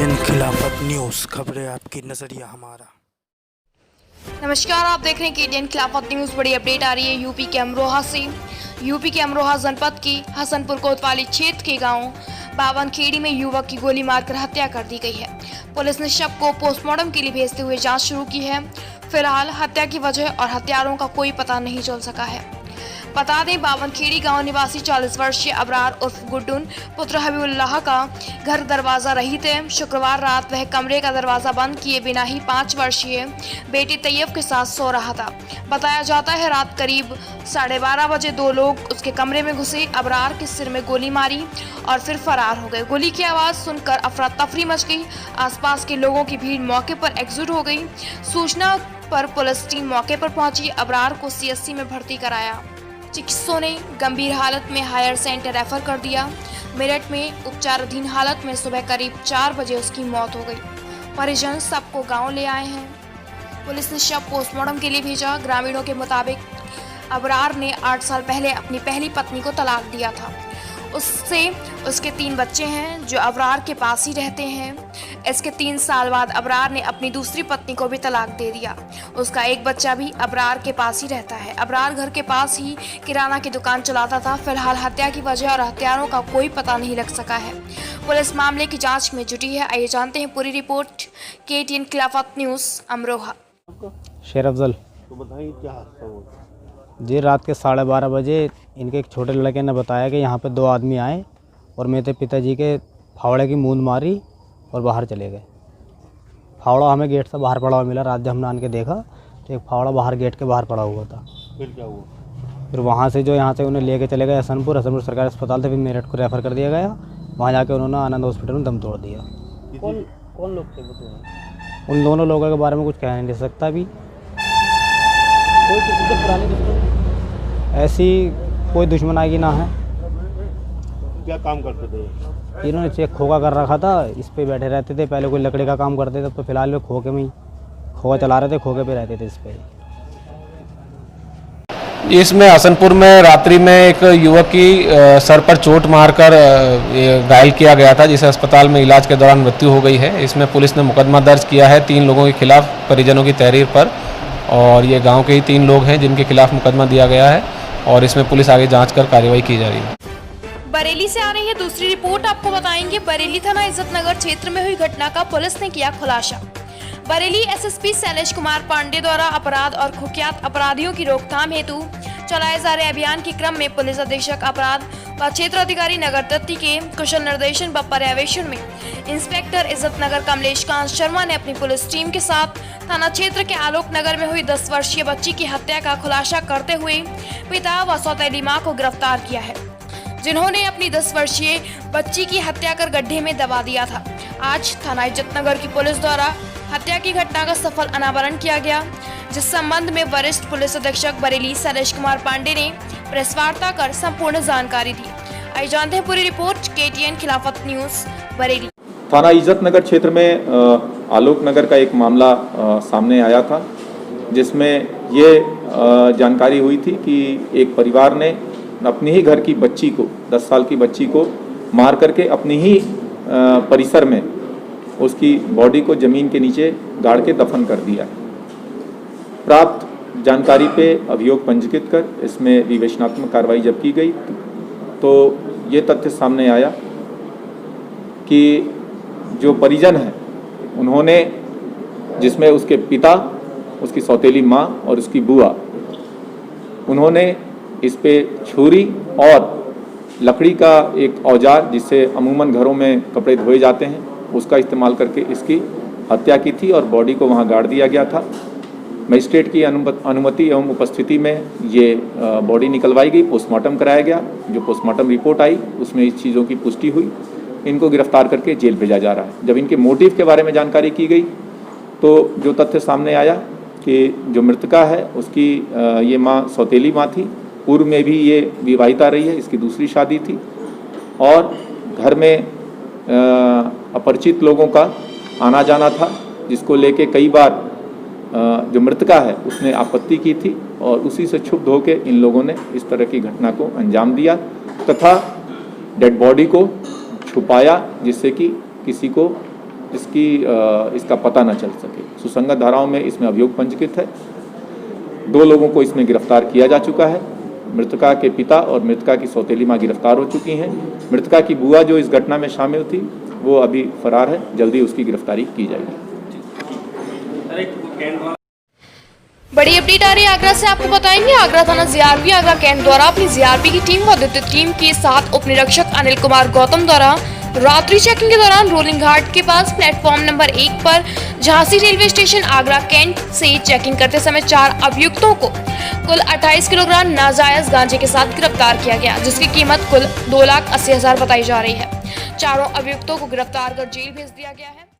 KTN खिलाफत news, खबरें आपकी, नजरिया हमारा। नमस्कार, आप देख रहे हैं KTN खिलाफत न्यूज़। बड़ी अपडेट आ रही है यूपी के अमरोहा से। यूपी के अमरोहा जनपद की हसनपुर कोतवाली क्षेत्र के गांव बावनखेड़ी में युवक की गोली मारकर हत्या कर दी गई है। पुलिस ने शव को पोस्टमार्टम के लिए भेजते हुए जांच शुरू की है। फिलहाल हत्या की वजह और हत्यारों का कोई पता नहीं चल सका है। बता दें, बावनखेड़ी गांव निवासी 40 वर्षीय अबरार उर्फ गुड्डून पुत्र हबीबुल्लाह का घर दरवाजा रहित है। शुक्रवार रात वह कमरे का दरवाजा बंद किए बिना ही 5 वर्षीय बेटे तैयब के साथ सो रहा था। बताया जाता है रात करीब 12:30 बजे 2 लोग उसके कमरे में घुसे, अबरार के सिर में गोली मारी और फिर फरार हो गए। गोली की आवाज़ सुनकर अफरा तफरी मच गई। आसपास के लोगों की भीड़ मौके पर एकजुट हो गई। सूचना पर पुलिस टीम मौके पर पहुंची। अबरार को CSC में भर्ती कराया। चिकित्सकों ने गंभीर हालत में हायर सेंटर रेफर कर दिया। मेरठ में उपचाराधीन हालत में सुबह करीब 4 बजे उसकी मौत हो गई। परिजन सबको गांव ले आए हैं। पुलिस ने शव पोस्टमार्टम के लिए भेजा। ग्रामीणों के मुताबिक अबरार ने 8 साल पहले अपनी पहली पत्नी को तलाक दिया था। उससे उसके 3 बच्चे हैं जो अबरार के पास ही रहते हैं। इसके 3 साल बाद अबरार ने अपनी दूसरी पत्नी को भी तलाक दे दिया। उसका एक बच्चा भी अबरार के पास ही रहता है। अबरार घर के पास ही किराना की दुकान चलाता था। फिलहाल हत्या की वजह और हत्यारों का कोई पता नहीं लग सका है। पुलिस मामले की जांच में जुटी है। आइए जानते हैं पूरी रिपोर्ट। KTN खिलाफत न्यूज़ अमरोहा। शेर अफजल। तो बताइए क्या हादसा हुआ? जी, रात के 12:30 बजे इनके एक छोटे लड़के ने बताया कि यहाँ पे 2 आदमी आए और मेरे पिताजी के फावड़े की मूंद मारी और बाहर चले गए। फावड़ा हमें गेट से बाहर पड़ा हुआ मिला। रात जब हमने आन के देखा तो एक फावड़ा बाहर गेट के बाहर पड़ा हुआ था। फिर क्या हुआ? फिर वहाँ से यहाँ से उन्हें लेके चले गए हसनपुर सरकारी अस्पताल से। फिर मेरठ को रेफ़र कर दिया गया। वहाँ जाके उन्होंने आनंद हॉस्पिटल में दम तोड़ दिया। कौन लोग थे वो? उन दोनों लोगों के बारे में कुछ कह नहीं सकता अभी। कोई किसी से पुरानी दुश्मनी? ऐसी कोई दुश्मनाई ना है। क्या काम करते थे? इन्होंने चेक खोखा कर रखा था, इस पे बैठे रहते थे। पहले कोई लकड़ी का काम करते थे, तो फिलहाल वे खोखे में ही खोखा चला रहे थे, खोखे पे रहते थे इस पे। इसमें हसनपुर में रात्रि में एक युवक की सर पर चोट मारकर घायल किया गया था, जिसे अस्पताल में इलाज के दौरान मृत्यु हो गई है। इसमें पुलिस ने मुकदमा दर्ज किया है 3 लोगों के खिलाफ परिजनों की तहरीर पर, और ये गांव के ही 3 लोग हैं जिनके खिलाफ मुकदमा दिया गया है, और इसमें पुलिस आगे जांच कर कार्रवाई की जा रही है। बरेली से आ रही है दूसरी रिपोर्ट। आपको बताएंगे, बरेली थाना इज्जतनगर क्षेत्र में हुई घटना का पुलिस ने किया खुलासा। बरेली SSP शैलेश कुमार पांडे द्वारा अपराध और कुख्यात अपराधियों की रोकथाम हेतु चलाए जा रहे अभियान के क्रम में पुलिस अधीक्षक अपराध व क्षेत्र अधिकारी नगर तत्ती के कुशल निर्देशन व पर्यवेक्षण में इंस्पेक्टर इज्जतनगर कमलेश कांत शर्मा ने अपनी पुलिस टीम के साथ थाना क्षेत्र के आलोक नगर में हुई 10 वर्षीय बच्ची की हत्या का खुलासा करते हुए पिता व सौतेली मां को गिरफ्तार किया है, जिन्होंने अपनी 10 वर्षीय बच्ची की हत्या कर गड्ढे में दबा दिया था। आज थाना इज्जतनगर की पुलिस द्वारा हत्या की घटना का सफल अनावरण किया गया, जिस संबंध में वरिष्ठ पुलिस अधीक्षक बरेली शैलेश कुमार पांडे ने प्रेस वार्ता कर संपूर्ण जानकारी दी। आइए जानते हैं पूरी रिपोर्ट। KTN खिलाफत न्यूज़ बरेली। थाना इज्जतनगर क्षेत्र में आलोक नगर का एक मामला सामने आया था, जिसमें ये जानकारी हुई थी कि एक परिवार ने अपनी ही घर की बच्ची को, 10 साल की बच्ची को मार करके अपनी ही परिसर में उसकी बॉडी को ज़मीन के नीचे गाड़ के दफन कर दिया। प्राप्त जानकारी पे अभियोग पंजीकृत कर इसमें विवेचनात्मक कार्रवाई जब की गई तो ये तथ्य सामने आया कि जो परिजन हैं उन्होंने, जिसमें उसके पिता, उसकी सौतेली माँ और उसकी बुआ, उन्होंने इस पे छुरी और लकड़ी का एक औजार जिससे अमूमन घरों में कपड़े धोए जाते हैं, उसका इस्तेमाल करके इसकी हत्या की थी और बॉडी को वहाँ गाड़ दिया गया था। मजिस्ट्रेट की अनुमति एवं उपस्थिति में ये बॉडी निकलवाई गई, पोस्टमार्टम कराया गया। जो पोस्टमार्टम रिपोर्ट आई उसमें इस चीज़ों की पुष्टि हुई। इनको गिरफ्तार करके जेल भेजा जा रहा है। जब इनके मोटिव के बारे में जानकारी की गई तो जो तथ्य सामने आया कि जो मृतका है उसकी ये माँ सौतेली माँ थी। पूर्व में भी ये विवाहिता रही है, इसकी दूसरी शादी थी, और घर में अपरिचित लोगों का आना जाना था, जिसको लेके कई बार जो मृतका है उसने आपत्ति की थी, और उसी से क्षुब्ध होकर इन लोगों ने इस तरह की घटना को अंजाम दिया तथा डेड बॉडी को छुपाया, जिससे कि किसी को इसका पता न चल सके। सुसंगत धाराओं में इसमें अभियोग पंजीकृत है। 2 लोगों को इसमें गिरफ्तार किया जा चुका है। मृतका के पिता और मृतका की सौतेली मां गिरफ्तार हो चुकी हैं। मृतका की बुआ जो इस घटना में शामिल थी वो अभी फरार है, जल्दी उसकी गिरफ्तारी की जाएगी। बड़ी अपडेट आ रही है आगरा से, आपको बताएंगे। आगरा थाना जीआरपी आगरा कैंट द्वारा अपनी जीआरपी की टीम व द्वितीय टीम के साथ उप निरीक्षक अनिल कुमार गौतम द्वारा रात्रि चेकिंग के दौरान रोलिंग घाट के पास प्लेटफॉर्म नंबर 1 पर Jhansi railway station Agra cantt से चेकिंग करते समय 4 अभियुक्तों को कुल 28 किलोग्राम नाजायज गांजे के साथ गिरफ्तार किया गया, जिसकी कीमत कुल 2,80,000 बताई जा रही है। चारों अभियुक्तों को गिरफ्तार कर जेल भेज दिया गया है।